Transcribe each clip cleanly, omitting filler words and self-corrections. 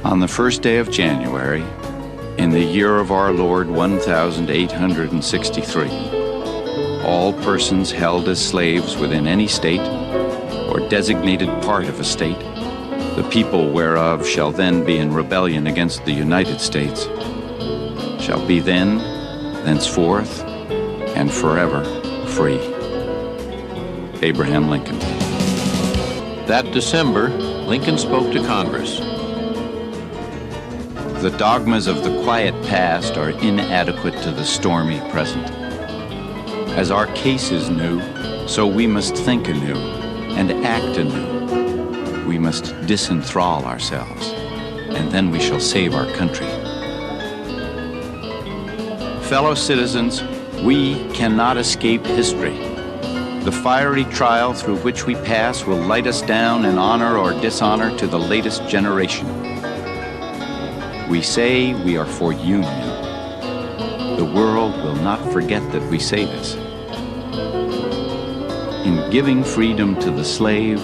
On the first day of January, in the year of our Lord 1863, all persons held as slaves within any state or designated part of a state, the people whereof shall then be in rebellion against the United States, shall be then, thenceforth, and forever free. Abraham Lincoln. That December, Lincoln spoke to Congress. The dogmas of the quiet past are inadequate to the stormy present. As our case is new, so we must think anew and act anew. We must disenthrall ourselves, and then we shall save our country. Fellow citizens, we cannot escape history. The fiery trial through which we pass will light us down in honor or dishonor to the latest generation. We say we are for union. The world will not forget that we say this. In giving freedom to the slave,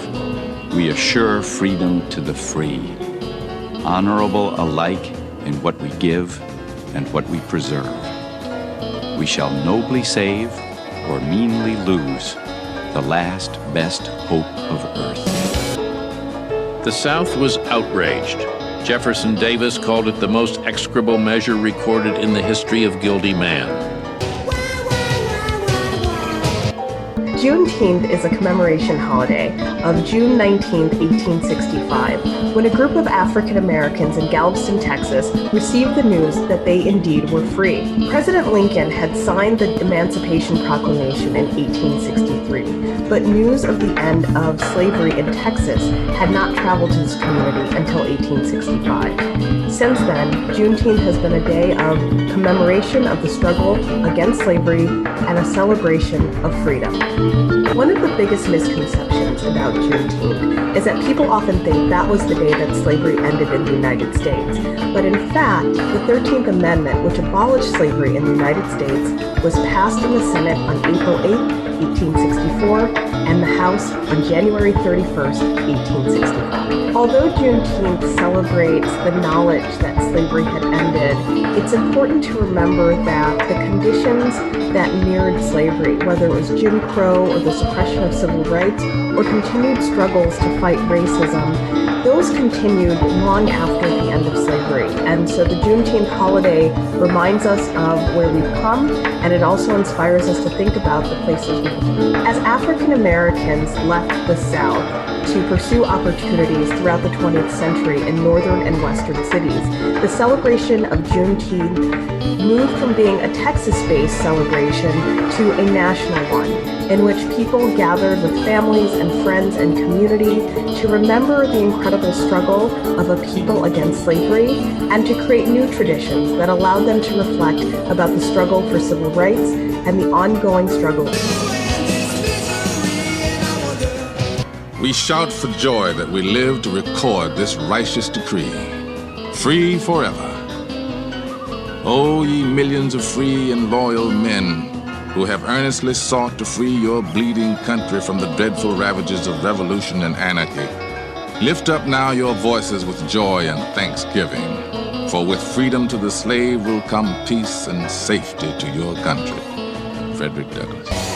we assure freedom to the free, honorable alike in what we give and what we preserve. We shall nobly save or meanly lose the last best hope of earth. The South was outraged. Jefferson Davis called it the most execrable measure recorded in the history of guilty man. Juneteenth is a commemoration holiday of June 19, 1865, when a group of African Americans in Galveston, Texas, received the news that they indeed were free. President Lincoln had signed the Emancipation Proclamation in 1863, but news of the end of slavery in Texas had not traveled to this community until 1865. Since then, Juneteenth has been a day of commemoration of the struggle against slavery and a celebration of freedom. One of the biggest misconceptions about Juneteenth is that people often think that was the day that slavery ended in the United States. But in fact, the 13th Amendment, which abolished slavery in the United States, was passed in the Senate on April 8, 1864, and the House on January 31st, 1865. Although Juneteenth celebrates the knowledge that slavery had ended, it's important to remember that the conditions that mirrored slavery, whether it was Jim Crow or the suppression of civil rights or continued struggles to fight racism, those continued long after the end of slavery. And so the Juneteenth holiday reminds us of where we've come, and it also inspires us to think about the places we've been. As African Americans left the South to pursue opportunities throughout the 20th century in northern and western cities, the celebration of Juneteenth moved from being a Texas-based celebration to a national one, in which people gathered with families and friends and community to remember the incredible struggle of a people against slavery and to create new traditions that allowed them to reflect about the struggle for civil rights and the ongoing struggle. We shout for joy that we live to record this righteous decree. Free forever. O ye millions of free and loyal men who have earnestly sought to free your bleeding country from the dreadful ravages of revolution and anarchy, lift up now your voices with joy and thanksgiving, for with freedom to the slave will come peace and safety to your country. Frederick Douglass.